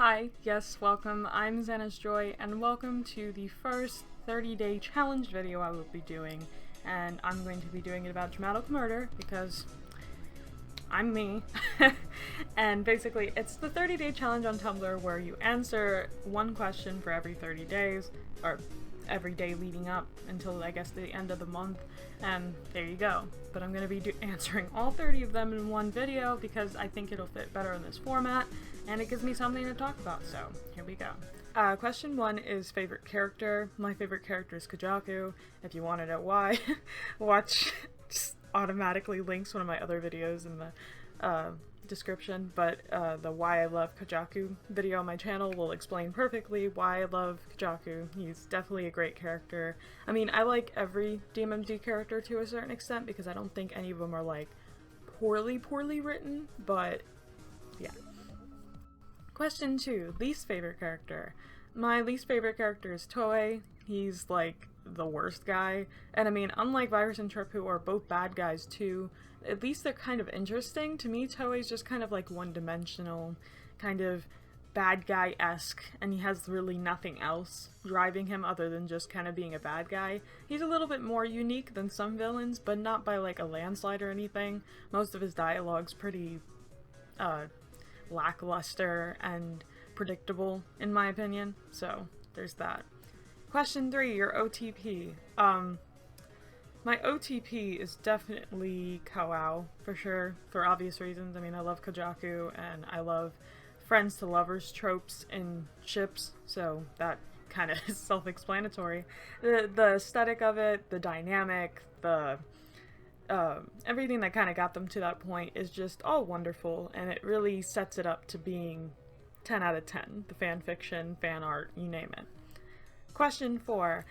Hi, yes, welcome. I'm Xana's Joy, and welcome to the first 30-day challenge video I will be doing. And I'm going to be doing it about Dramatical Murder, because I'm me. And basically, it's the 30-day challenge on Tumblr where you answer one question for every 30 days, or every day leading up until, I guess, the end of the month, and there you go. But I'm going to be answering all 30 of them in one video because I think it'll fit better in this format, and it gives me something to talk about, so here we go. Question 1 is favorite character. My favorite character is Koujaku. If you want to know why, watch, just automatically links one of my other videos in the description, but the Why I Love Koujaku video on my channel will explain perfectly why I love Koujaku. He's definitely a great character. I mean, I like every DMMD character to a certain extent because I don't think any of them are like poorly written, but yeah. Question 2, least favorite character. My least favorite character is Toei. He's like the worst guy, and I mean, unlike Virus and Trip, who are both bad guys too, at least they're kind of interesting. To me, Toei's just kind of like one-dimensional, kind of bad guy-esque, and he has really nothing else driving him other than just kind of being a bad guy. He's a little bit more unique than some villains, but not by like a landslide or anything. Most of his dialogue's pretty lackluster and predictable, in my opinion, so there's that. Question 3, your OTP. My OTP is definitely Koujaku, for sure, for obvious reasons. I mean, I love Koujaku, and I love friends to lovers tropes in ships, so that kind of is self-explanatory. The aesthetic of it, the dynamic, the everything that kind of got them to that point is just all wonderful, and it really sets it up to being 10 out of 10. The fan fiction, fan art, you name it. Question 4.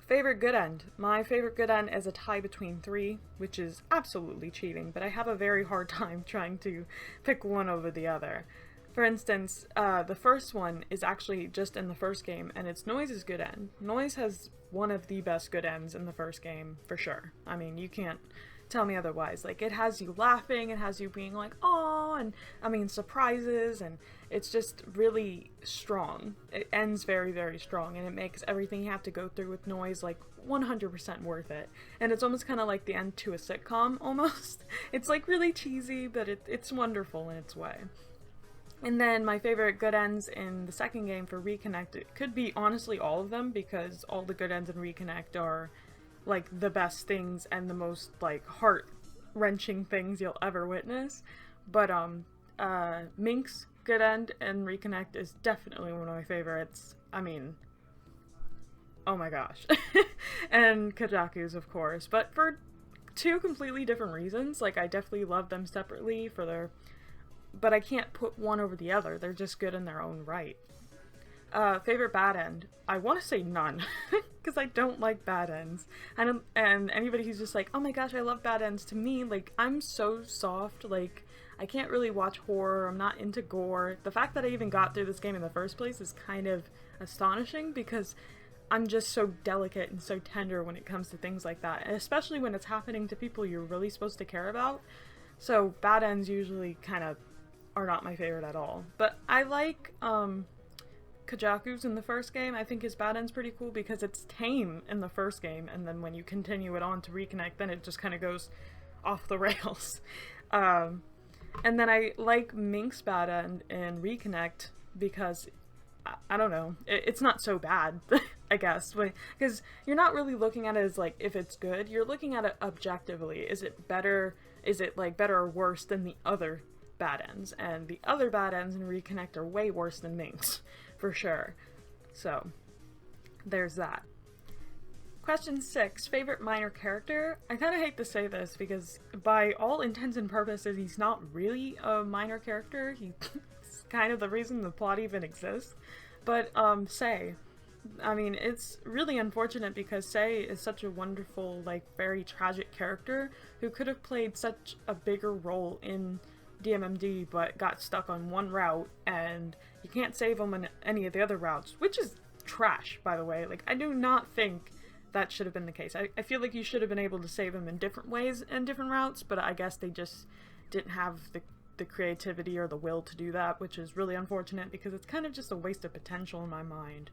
Favorite good end. My favorite good end is a tie between 3, which is absolutely cheating, but I have a very hard time trying to pick one over the other. For instance, the first one is actually just in the first game, and it's Noise's good end. Noise has one of the best good ends in the first game, for sure. I mean, you can't tell me otherwise. Like, it has you laughing, it has you being like, "Aw," and I mean, surprises, and it's just really strong. It ends very strong, and it makes everything you have to go through with Noise like 100% worth it. And it's almost kind of like the end to a sitcom, almost. It's like really cheesy, but it's wonderful in its way. And then my favorite good ends in the second game for Reconnect, it could be honestly all of them, because all the good ends in Reconnect are like the best things and the most like heart-wrenching things you'll ever witness. But Mink's good end in Reconnect is definitely one of my favorites. I mean, oh my gosh. And Koujaku's, of course, but for two completely different reasons. Like, I definitely love them separately for their, but I can't put one over the other. They're just good in their own right. Favorite bad end? I want to say none, because I don't like bad ends. And anybody who's just like, oh my gosh, I love bad ends, to me, like, I'm so soft, like, I can't really watch horror, I'm not into gore. The fact that I even got through this game in the first place is kind of astonishing, because I'm just so delicate and so tender when it comes to things like that, and especially when it's happening to people you're really supposed to care about. So bad ends usually kind of are not my favorite at all. But I like, Koujaku's in the first game. I think his bad end's pretty cool because it's tame in the first game, and then when you continue it on to Reconnect, then it just kind of goes off the rails. And then I like Mink's bad end in Reconnect because, I don't know, it's not so bad, I guess, because you're not really looking at it as like if it's good, you're looking at it objectively. Is it better or worse than the other bad ends? And the other bad ends in Reconnect are way worse than Mink's, for sure. So, there's that. Question 6, favorite minor character? I kind of hate to say this because by all intents and purposes he's not really a minor character. He's kind of the reason the plot even exists. But, Sei. I mean, it's really unfortunate because Sei is such a wonderful, like, very tragic character who could have played such a bigger role in DMMD but got stuck on one route, and you can't save him on any of the other routes, which is trash, by the way. Like, I do not think that should have been the case. I feel like you should have been able to save him in different ways and different routes, but I guess they just didn't have the the creativity or the will to do that, which is really unfortunate because it's kind of just a waste of potential in my mind.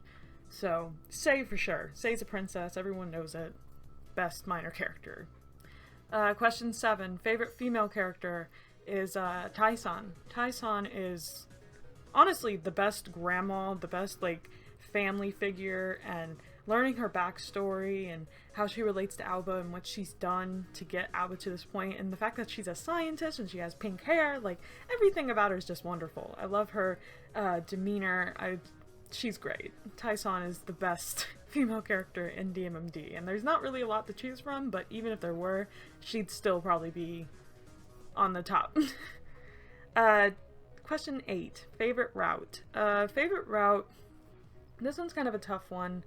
So, Sei for sure. Sei's a princess, everyone knows it. Best minor character. Question 7. Favorite female character is Tai-san. Tai-san is honestly the best grandma, the best like family figure, and learning her backstory and how she relates to Alba and what she's done to get Alba to this point, and the fact that she's a scientist and she has pink hair, like everything about her is just wonderful. I love her demeanor. She's great. Tai-san is the best female character in DMMD, and there's not really a lot to choose from, but even if there were, she'd still probably be on the top. Question 8. Favorite route. Favorite route, this one's kind of a tough one.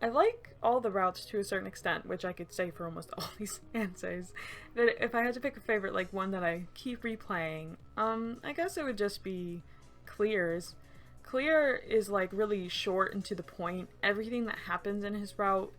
I like all the routes to a certain extent, which I could say for almost all these answers. But if I had to pick a favorite, like one that I keep replaying, I guess it would just be Clear's. Clear is like really short and to the point. Everything that happens in his route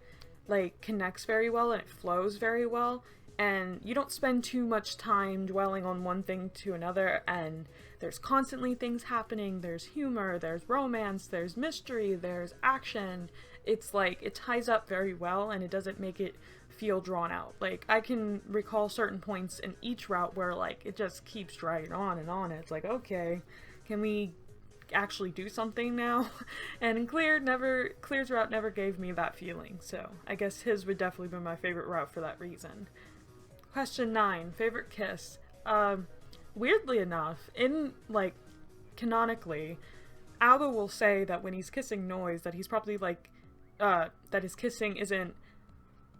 like connects very well and it flows very well, and you don't spend too much time dwelling on one thing to another, and there's constantly things happening. There's humor, there's romance, there's mystery, there's action. It's like it ties up very well and it doesn't make it feel drawn out. Like I can recall certain points in each route where like it just keeps dragging on and on, and it's like, okay, can we actually do something now? And Clear's route never gave me that feeling, so I guess his would definitely be my favorite route for that reason. Question 9. Favorite kiss. Weirdly enough, in like canonically, Alba will say that when he's kissing Noise that he's probably like that his kissing isn't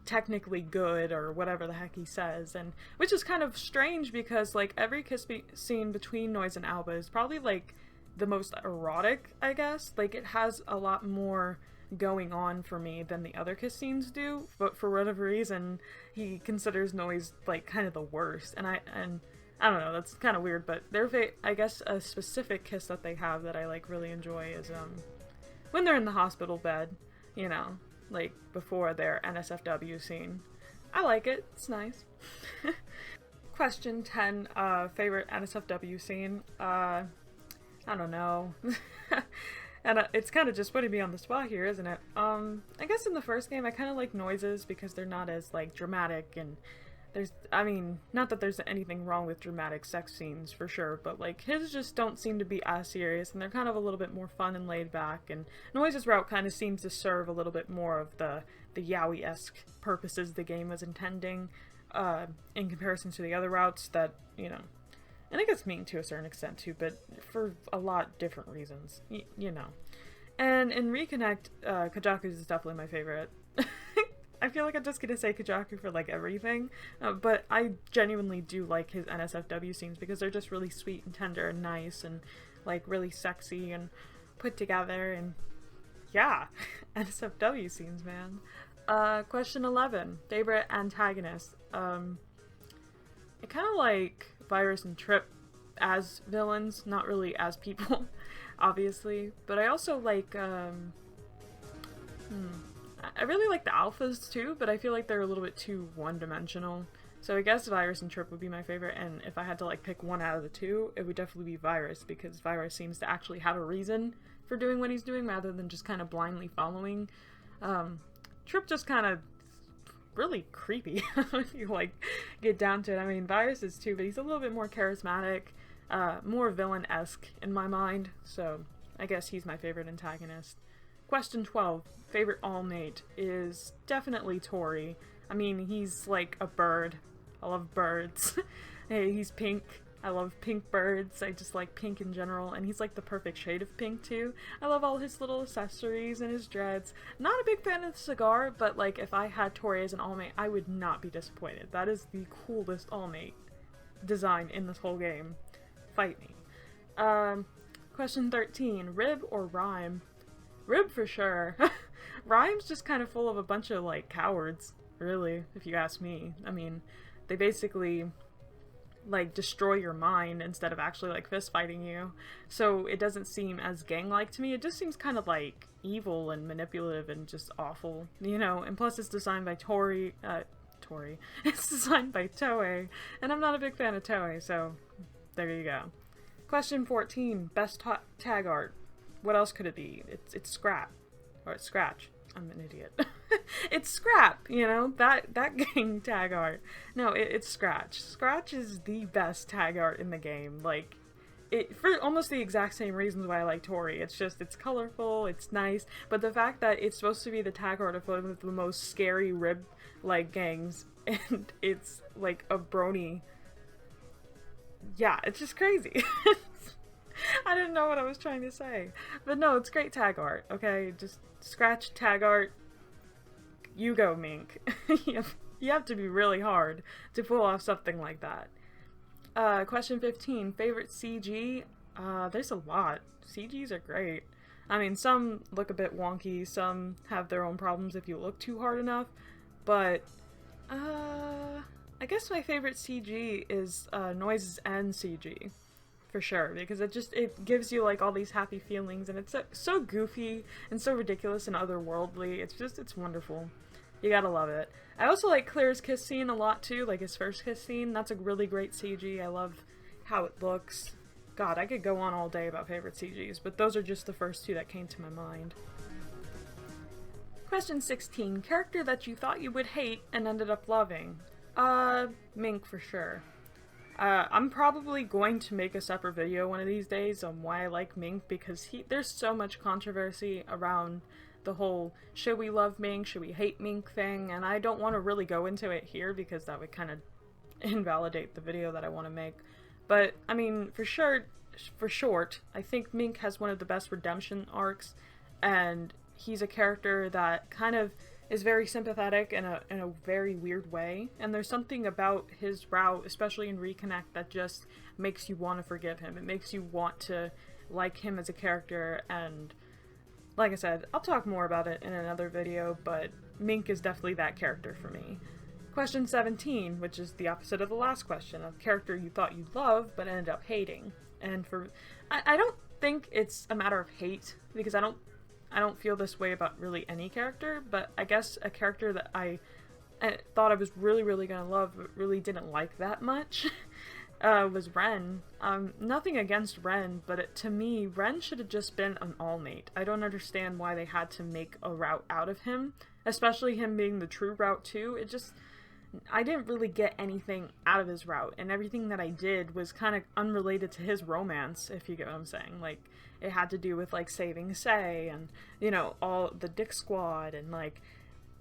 technically good or whatever the heck he says, and which is kind of strange because like every kiss scene between Noise and Alba is probably like the most erotic, I guess. Like it has a lot more going on for me than the other kiss scenes do, but for whatever reason he considers Noise like kind of the worst, and I don't know, that's kind of weird, but I guess a specific kiss that they have that I like really enjoy is when they're in the hospital bed, you know, like before their NSFW scene. I like it, it's nice. Question 10, favorite NSFW scene. I don't know. And it's kind of just putting me on the spot here, isn't it? I guess in the first game I kind of like Noises because they're not as like dramatic, and not that there's anything wrong with dramatic sex scenes for sure, but like his just don't seem to be as serious, and they're kind of a little bit more fun and laid back, and Noise's route kind of seems to serve a little bit more of the yaoi-esque purposes the game was intending, in comparison to the other routes that, you know, and it gets mean to a certain extent too, but for a lot different reasons, you know. And in Reconnect, Koujaku is definitely my favorite. I feel like I'm just gonna say Koujaku for like everything, but I genuinely do like his NSFW scenes because they're just really sweet and tender and nice and like really sexy and put together, and yeah, NSFW scenes, man. Question 11, favorite antagonist. I kind of like Virus and Trip as villains, not really as people, obviously, but I also like, I really like the alphas too, but I feel like they're a little bit too one-dimensional. So I guess Virus and Trip would be my favorite, and if I had to like pick one out of the two, it would definitely be Virus, because Virus seems to actually have a reason for doing what he's doing rather than just kind of blindly following. Trip just kind of really creepy if you like get down to it. I mean, Virus is too, but he's a little bit more charismatic, more villain-esque in my mind, so I guess he's my favorite antagonist. Question 12, favorite all-mate is definitely Tori. I mean, he's like a bird. I love birds. Hey, he's pink. I love pink birds. I just like pink in general, and he's like the perfect shade of pink too. I love all his little accessories and his dreads. Not a big fan of the cigar, but like if I had Tori as an all-mate, I would not be disappointed. That is the coolest all-mate design in this whole game. Fight me. Question 13, Rib or Rhyme? Rib for sure. Rhyme's just kind of full of a bunch of like cowards, really, if you ask me. I mean, they basically like destroy your mind instead of actually like fist fighting you, so it doesn't seem as gang-like to me. It just seems kind of like evil and manipulative and just awful, you know. And plus it's designed by Tori. It's designed by Toei, and I'm not a big fan of Toei, so there you go. Question 14, best tag art. What else could it be? It's Scrap. Or it's Scratch. I'm an idiot. It's Scrap, you know, that gang tag art. No, it's Scratch. Scratch is the best tag art in the game. Like, for almost the exact same reasons why I like Tori. It's just, it's colorful, it's nice, but the fact that it's supposed to be the tag art of one of the most scary rib-like gangs, and it's like a brony. Yeah, it's just crazy. I didn't know what I was trying to say. But no, it's great tag art, okay? Just Scratch tag art. You go, Mink. You have to be really hard to pull off something like that. Question 15, favorite CG? There's a lot. CGs are great. I mean, some look a bit wonky, some have their own problems if you look too hard enough, but, I guess my favorite CG is, Noise's End CG. For sure, because it gives you, like, all these happy feelings, and it's so goofy, and so ridiculous and otherworldly. It's wonderful. You gotta love it. I also like Claire's kiss scene a lot too, like his first kiss scene. That's a really great CG. I love how it looks. God, I could go on all day about favorite CGs, but those are just the first two that came to my mind. Question 16. Character that you thought you would hate and ended up loving? Mink for sure. I'm probably going to make a separate video one of these days on why I like Mink, because there's so much controversy around the whole should we love Mink, should we hate Mink thing, and I don't want to really go into it here because that would kind of invalidate the video that I want to make. But, I mean, for short, I think Mink has one of the best redemption arcs, and he's a character that kind of is very sympathetic in a very weird way, and there's something about his route, especially in Reconnect, that just makes you want to forgive him. It makes you want to like him as a character, and like I said, I'll talk more about it in another video, but Mink is definitely that character for me. Question 17, which is the opposite of the last question, a character you thought you'd love but ended up hating. And I don't think it's a matter of hate, because I don't feel this way about really any character, but I guess a character that I thought I was really, really gonna love but really didn't like that much was Ren. Nothing against Ren, but to me, Ren should have just been an all-mate. I don't understand why they had to make a route out of him, especially him being the true route too. I didn't really get anything out of his route, and everything that I did was kind of unrelated to his romance, if you get what I'm saying. Like, it had to do with, like, saving Sei, and, you know, all the Dick Squad, and, like,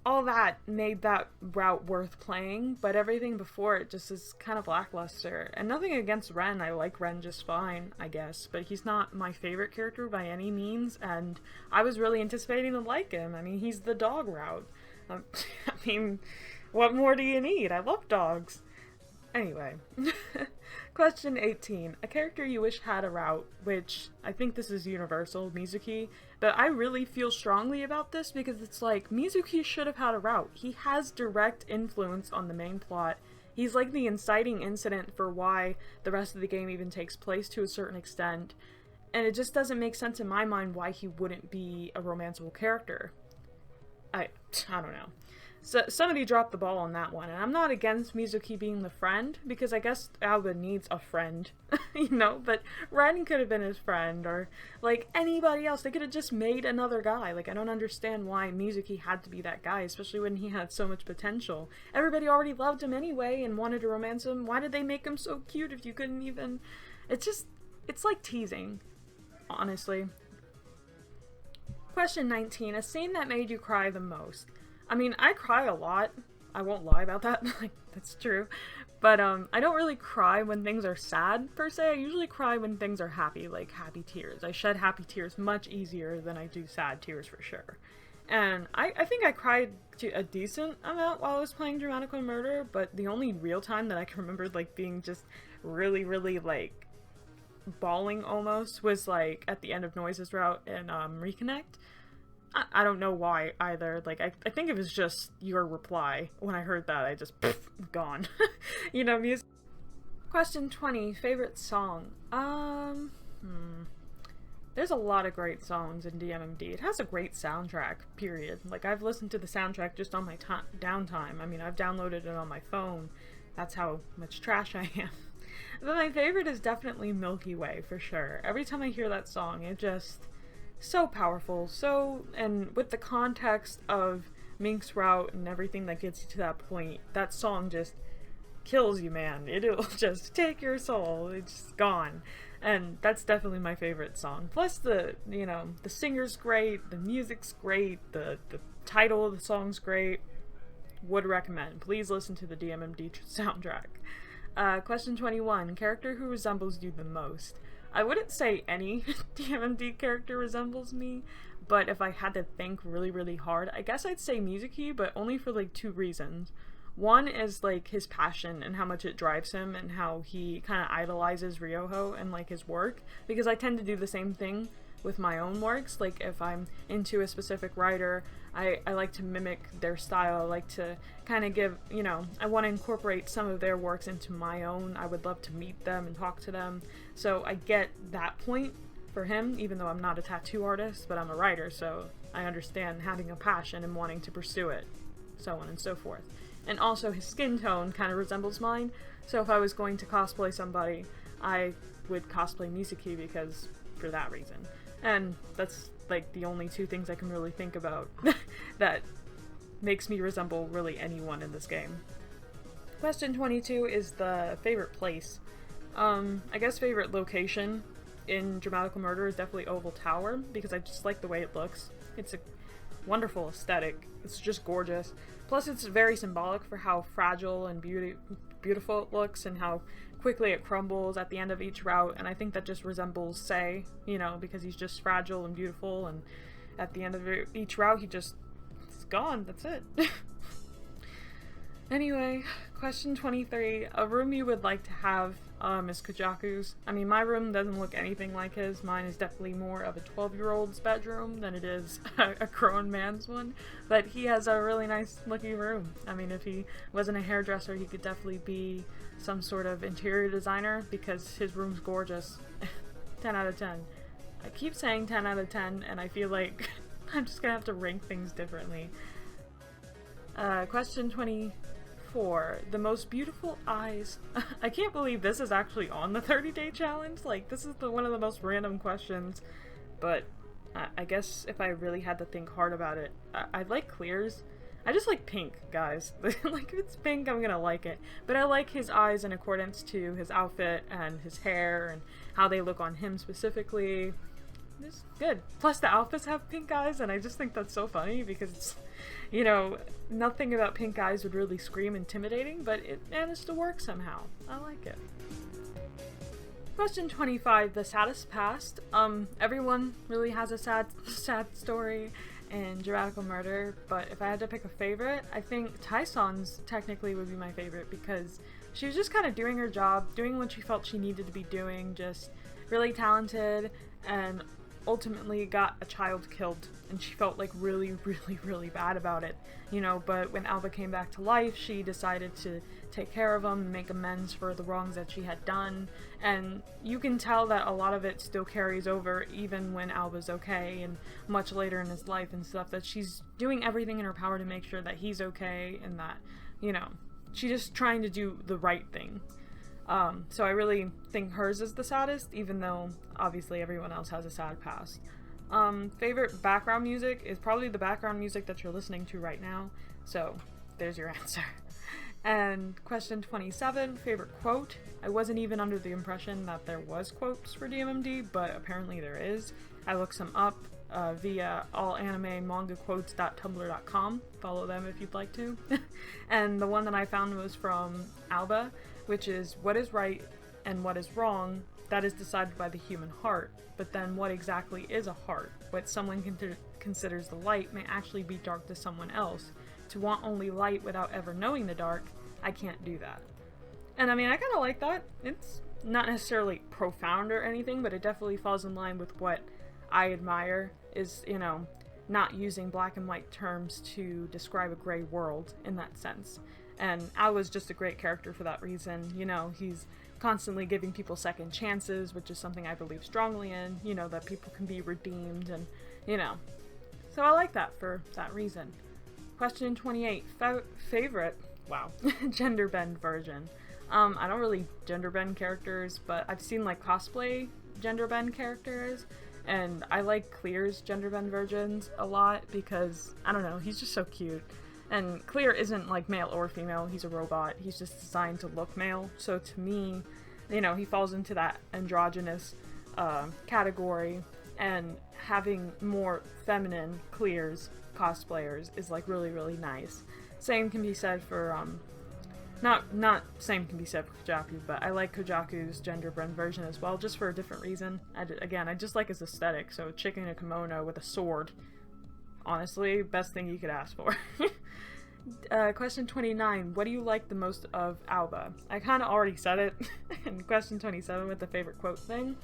all that made that route worth playing, but everything before it just is kind of lackluster. And nothing against Ren, I like Ren just fine, I guess, but he's not my favorite character by any means, and I was really anticipating to like him. I mean, he's the dog route. I mean, what more do you need? I love dogs. Anyway. Question 18. A character you wish had a route, which I think this is universal, Mizuki, but I really feel strongly about this because it's like, Mizuki should have had a route. He has direct influence on the main plot. He's like the inciting incident for why the rest of the game even takes place to a certain extent, and it just doesn't make sense in my mind why he wouldn't be a romanceable character. I don't know. So somebody dropped the ball on that one, and I'm not against Mizuki being the friend, because I guess Aoba needs a friend, you know, but Ren could have been his friend, or, like, anybody else. They could have just made another guy. Like, I don't understand why Mizuki had to be that guy, especially when he had so much potential. Everybody already loved him anyway and wanted to romance him. Why did they make him so cute if you couldn't even... it's like teasing, honestly. Question 19. A scene that made you cry the most. I mean, I cry a lot. I won't lie about that. Like, that's true. But, I don't really cry when things are sad, per se. I usually cry when things are happy, like happy tears. I shed happy tears much easier than I do sad tears, for sure. And I think I cried to a decent amount while I was playing Dramatical Murder, but the only real time that I can remember, like, being just really, really, like, bawling almost was, like, at the end of Noise's route in, Reconnect. I don't know why either. Like, I think it was just your reply. When I heard that, I just, gone. You know, music. Question 20, favorite song. There's a lot of great songs in DMMD. It has a great soundtrack, period. Like, I've listened to the soundtrack just on my downtime. I mean, I've downloaded it on my phone. That's how much trash I am. But my favorite is definitely Milky Way, for sure. Every time I hear that song, it just... so powerful, and with the context of Mink's route and everything that gets you to that point, that song just kills you, man. It'll just take your soul. It's just gone. And that's definitely my favorite song. Plus the singer's great, the music's great, the title of the song's great. Would recommend. Please listen to the DMMD soundtrack. Question 21. Character who resembles you the most. I wouldn't say any DMMD character resembles me, but if I had to think really, really hard, I guess I'd say Mizuki, but only for like two reasons. One is like his passion and how much it drives him and how he kind of idolizes Ryoho and like his work, because I tend to do the same thing with my own works. Like if I'm into a specific writer, I like to mimic their style. I like to kind of give, I want to incorporate some of their works into my own. I would love to meet them and talk to them. So I get that point for him, even though I'm not a tattoo artist, but I'm a writer, so I understand having a passion and wanting to pursue it, so on and so forth. And also his skin tone kind of resembles mine, so if I was going to cosplay somebody, I would cosplay Mizuki because for that reason. And that's like the only two things I can really think about that makes me resemble really anyone in this game. Question 22 is the favorite place. I guess favorite location in Dramatical Murder is definitely Oval Tower, because I just like the way it looks. It's a wonderful aesthetic. It's just gorgeous. Plus it's very symbolic for how fragile and beautiful it looks and how quickly it crumbles at the end of each route, and I think that just resembles Sei, because he's just fragile and beautiful, and at the end of each route he's gone, that's it. Anyway, question 23, a room you would like to have is Koujaku's. I mean, my room doesn't look anything like his. Mine is definitely more of a 12-year-old's bedroom than it is a grown man's one, but he has a really nice looking room. I mean, if he wasn't a hairdresser, he could definitely be some sort of interior designer, because his room's gorgeous. 10 out of 10. I keep saying 10 out of 10, and I feel like I'm just gonna have to rank things differently. Question 24. The most beautiful eyes. I can't believe this is actually on the 30-day challenge. Like, this is one of the most random questions, but I guess if I really had to think hard about it, I like clears. I just like pink, guys. Like, if it's pink, I'm gonna like it. But I like his eyes in accordance to his outfit and his hair and how they look on him specifically. It's good. Plus, the outfits have pink eyes, and I just think that's so funny because it's, nothing about pink eyes would really scream intimidating, but it managed to work somehow. I like it. Question 25, the saddest past. Everyone really has a sad story in Dramatical Murder, but if I had to pick a favorite, I think Taison's technically would be my favorite, because she was just kind of doing her job, doing what she felt she needed to be doing, just really talented, and ultimately got a child killed, and she felt like really, really, really bad about it, but when Alba came back to life, she decided to take care of him and make amends for the wrongs that she had done, and you can tell that a lot of it still carries over even when Alba's okay and much later in his life and stuff, that she's doing everything in her power to make sure that he's okay and that, she's just trying to do the right thing. So I really think hers is the saddest, even though obviously everyone else has a sad past. Favorite background music is probably the background music that you're listening to right now, so there's your answer. And question 27, favorite quote. I wasn't even under the impression that there was quotes for DMMD, but apparently there is. I looked some up via alanimemangaquotes.tumblr.com. Follow them if you'd like to. And the one that I found was from Alba, which is, what is right and what is wrong, that is decided by the human heart. But then what exactly is a heart? What someone considers the light may actually be dark to someone else. To want only light without ever knowing the dark, I can't do that. And I mean, I kind of like that. It's not necessarily profound or anything, but it definitely falls in line with what I admire, is, not using black and white terms to describe a gray world in that sense. And Al was just a great character for that reason. He's constantly giving people second chances, which is something I believe strongly in, that people can be redeemed, and, So I like that for that reason. Question 28, favorite, wow, gender bend version. I don't really gender bend characters, but I've seen like cosplay gender bend characters, and I like Clear's gender bend versions a lot because, I don't know, he's just so cute. And Clear isn't like male or female, he's a robot, he's just designed to look male, so to me, you know, he falls into that androgynous category, and having more feminine Clears cosplayers is like really, really nice. Same can be said for not same can be said for Koujaku, but I like Koujaku's gender bend version as well, just for a different reason. I just like his aesthetic. So chick in a kimono with a sword, honestly, best thing you could ask for. Question 29, what do you like the most of Aoba? I kind of already said it in question 27 with the favorite quote thing.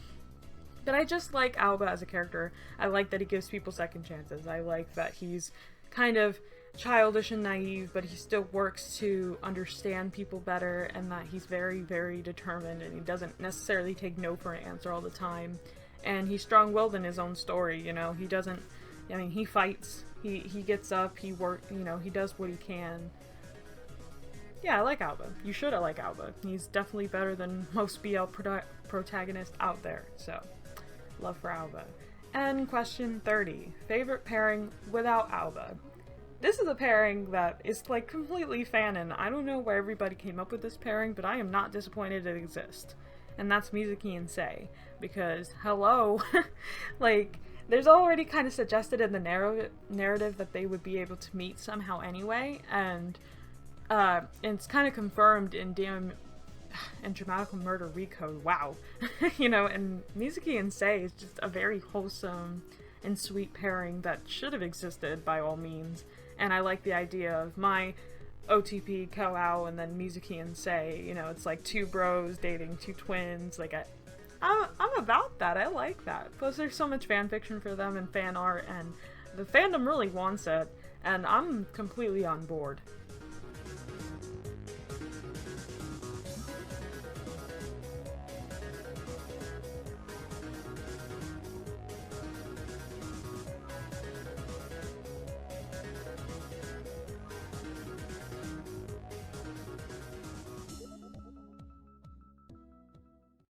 But I just like Aoba as a character. I like that he gives people second chances. I like that he's kind of childish and naive, but he still works to understand people better, and that he's very, very determined, and he doesn't necessarily take no for an answer all the time. And he's strong-willed in his own story, you know. He doesn't, I mean, he fights, he gets up, he does what he can. Yeah, I like Aoba. You should like Aoba. He's definitely better than most BL protagonists out there, so love for Aoba. And question 30, favorite pairing without Aoba. This is a pairing that is like completely fanon. I don't know where everybody came up with this pairing, but I am not disappointed it exists. And that's Mizuki and Sei. Because, hello, like, there's already kind of suggested in the narrative that they would be able to meet somehow anyway, and it's kind of confirmed in Dramatical Murder Recode. Wow. You know, and Mizuki and Sei is just a very wholesome and sweet pairing that should have existed by all means. And I like the idea of my OTP, Kouao, and then Mizuki and Sei. You know, it's like two bros dating two twins. Like, I'm about that. I like that. Plus, there's so much fanfiction for them and fan art, and the fandom really wants it, and I'm completely on board.